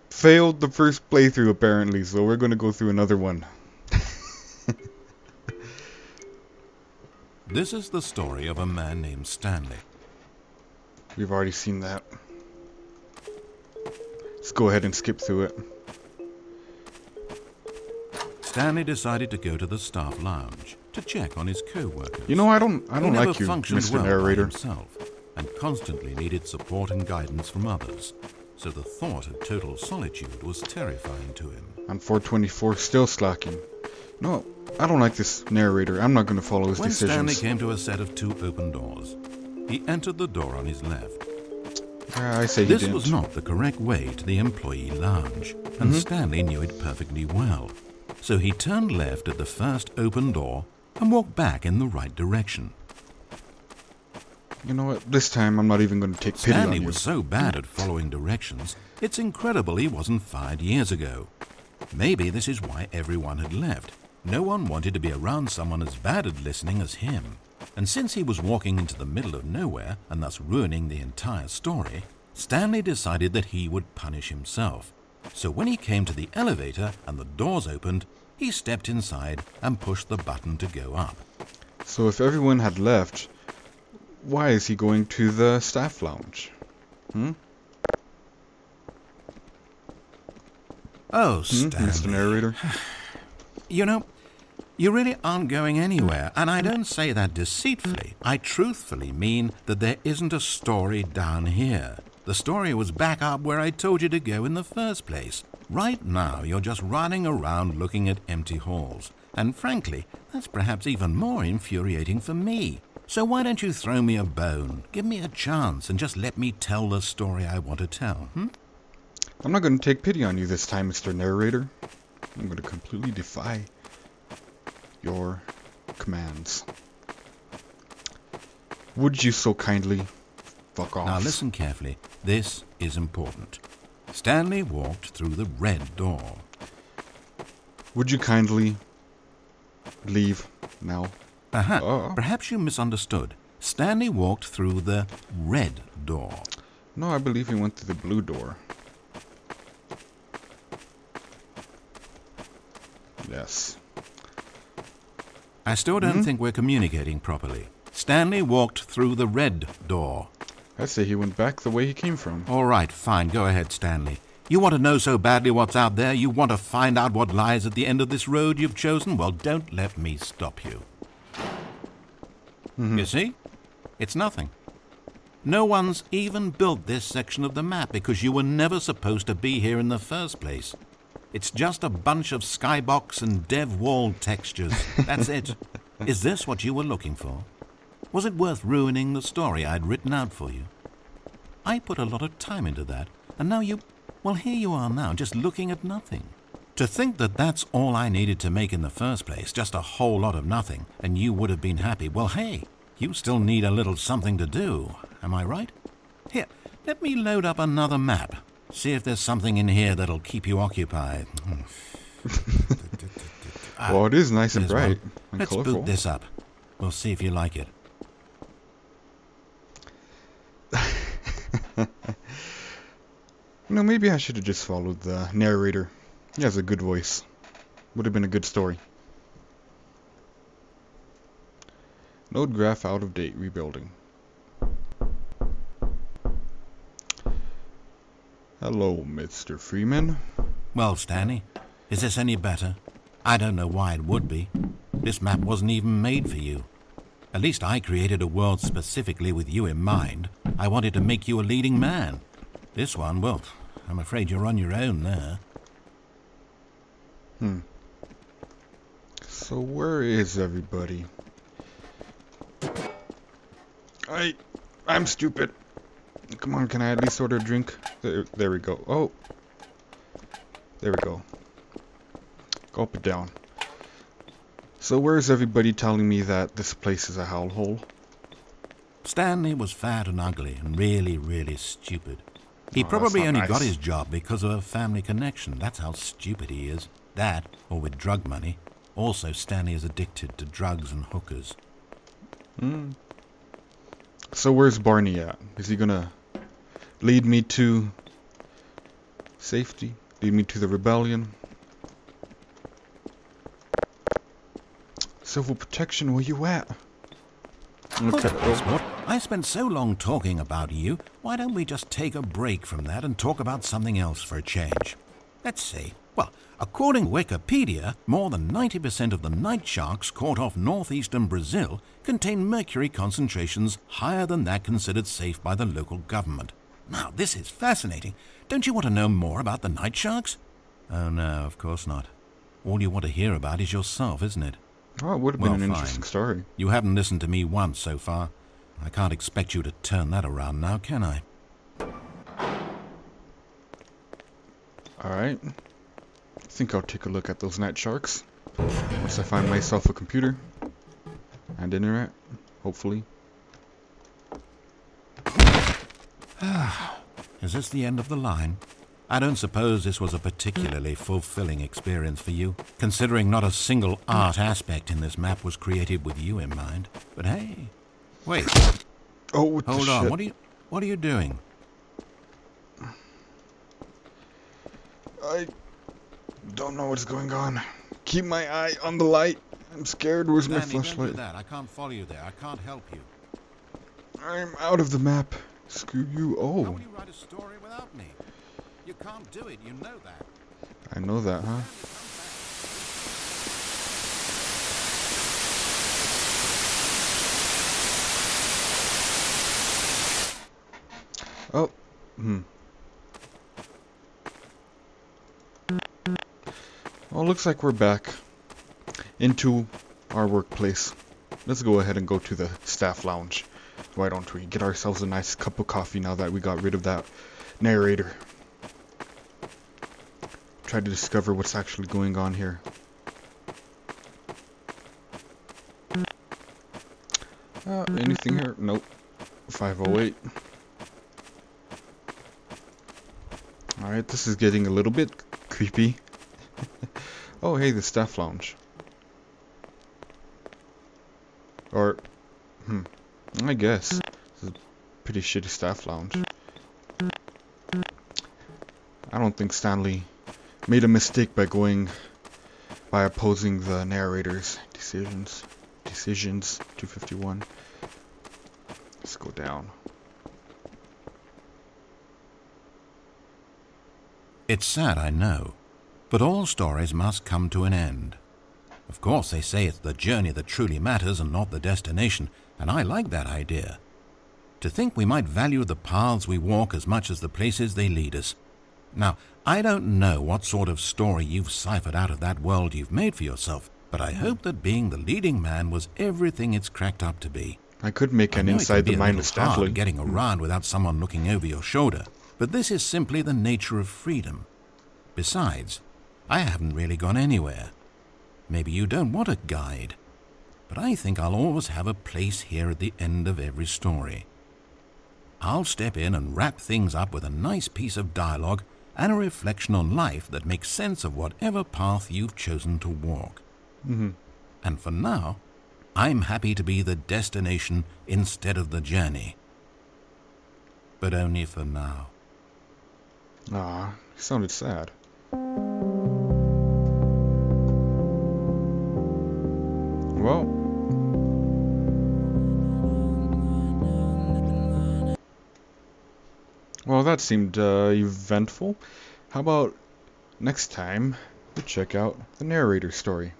Failed the first playthrough apparently, so we're gonna go through another one. This is the story of a man named Stanley. We've already seen that. Let's go ahead and skip through it. Stanley decided to go to the staff lounge to check on his co-workers. You know, I don't like you, functioned Mr. well Narrator. by himself and constantly needed support and guidance from others. So the thought of total solitude was terrifying to him. On 424, still slacking. No, I don't like this narrator. I'm not going to follow his When decisions. Stanley came to a set of 2 open doors, he entered the door on his left. I say he This didn't. was not the correct way to the employee lounge, and Stanley knew it perfectly well. So he turned left at the first open door and walked back in the right direction. You know what? This time I'm not even going to take pity on Stanley you. was so bad at following directions, it's incredible he wasn't fired years ago. Maybe this is why everyone had left. No one wanted to be around someone as bad at listening as him. And since he was walking into the middle of nowhere and thus ruining the entire story, Stanley decided that he would punish himself. So when he came to the elevator and the doors opened, he stepped inside and pushed the button to go up. So if everyone had left, why is he going to the staff lounge? Oh, Stanley. Mr. Narrator? You know, you really aren't going anywhere, and I don't say that deceitfully. I truthfully mean that there isn't a story down here. The story was back up where I told you to go in the first place. Right now, you're just running around looking at empty halls. And frankly, that's perhaps even more infuriating for me. So why don't you throw me a bone, give me a chance, and just let me tell the story I want to tell, I'm not going to take pity on you this time, Mr. Narrator. I'm going to completely defy your commands. Would you so kindly fuck off? Now listen carefully. This is important. Stanley walked through the red door. Would you kindly leave now? Perhaps you misunderstood. Stanley walked through the red door. No, I believe he went through the blue door. Yes. I still don't think we're communicating properly. Stanley walked through the red door. I say he went back the way he came from. All right, fine. Go ahead, Stanley. You want to know so badly what's out there? You want to find out what lies at the end of this road you've chosen? Well, don't let me stop you. You see? It's nothing. No one's even built this section of the map because you were never supposed to be here in the first place. It's just a bunch of skybox and dev wall textures. That's it. Is this what you were looking for? Was it worth ruining the story I'd written out for you? I put a lot of time into that, and now well, here you are now, just looking at nothing. To think that that's all I needed to make in the first place, just a whole lot of nothing, and you would have been happy. Well, hey, you still need a little something to do. Am I right? Here, let me load up another map. See if there's something in here that'll keep you occupied. Well, it is nice and bright and Let's colorful. boot this up. We'll see if you like it. You know, maybe I should have just followed the narrator. He has a good voice. Would have been a good story. Node graph out of date, rebuilding. Hello, Mr. Freeman. Well, Stanley, is this any better? I don't know why it would be. This map wasn't even made for you. At least I created a world specifically with you in mind. I wanted to make you a leading man. This one, well, I'm afraid you're on your own there. So where is everybody? I'm stupid. Come on, can I at least order a drink? There we go. Oh. There we go. Gulp it down. So where is everybody telling me that this place is a hellhole? Stanley was fat and ugly and really, really stupid. He Oh, probably that's only not got nice. his job because of a family connection. That's how stupid he is. That, or with drug money. Also, Stanley is addicted to drugs and hookers. So where's Barney at? Is he gonna lead me to Safety. Lead me to the rebellion. Civil protection, where you at? Look at this, what? I spent so long talking about you. Why don't we just take a break from that and talk about something else for a change? Let's see. Well, according to Wikipedia, more than 90% of the night sharks caught off northeastern Brazil contain mercury concentrations higher than that considered safe by the local government. Now, this is fascinating. Don't you want to know more about the night sharks? Oh, no, of course not. All you want to hear about is yourself, isn't it? Oh, it would have been an interesting story. You haven't listened to me once so far. I can't expect you to turn that around now, can I? Alright. I think I'll take a look at those night sharks. Once I find myself a computer. And internet. Hopefully. Is this the end of the line? I don't suppose this was a particularly fulfilling experience for you, considering not a single art aspect in this map was created with you in mind. But hey, wait. Oh, hold on. What are you doing? I don't know what's going on. Keep my eye on the light. I'm scared. Where's my flashlight? Don't do that. I can't follow you there. I can't help you. I'm out of the map. Screw you. Oh. How will you write a story without me? You can't do it. You know that. I know that, huh? Oh. Well, looks like we're back into our workplace. Let's go ahead and go to the staff lounge. Why don't we get ourselves a nice cup of coffee now that we got rid of that narrator? Try to discover what's actually going on here. Anything here? Nope. 508. Alright, this is getting a little bit creepy. Oh, hey, the staff lounge. Or, I guess. This is a pretty shitty staff lounge. I don't think Stanley made a mistake by opposing the narrator's decisions. 251. Let's go down. It's sad, I know, but all stories must come to an end. Of course, they say it's the journey that truly matters and not the destination, and I like that idea. To think we might value the paths we walk as much as the places they lead us. Now, I don't know what sort of story you've ciphered out of that world you've made for yourself, but I hope that being the leading man was everything it's cracked up to be. I could make an inside the mind of Stanley. Getting around without someone looking over your shoulder, but this is simply the nature of freedom. Besides, I haven't really gone anywhere. Maybe you don't want a guide, but I think I'll always have a place here at the end of every story. I'll step in and wrap things up with a nice piece of dialogue and a reflection on life that makes sense of whatever path you've chosen to walk. And for now, I'm happy to be the destination instead of the journey. But only for now. Ah, he sounded sad. Well, that seemed eventful. How about next time we check out the narrator story?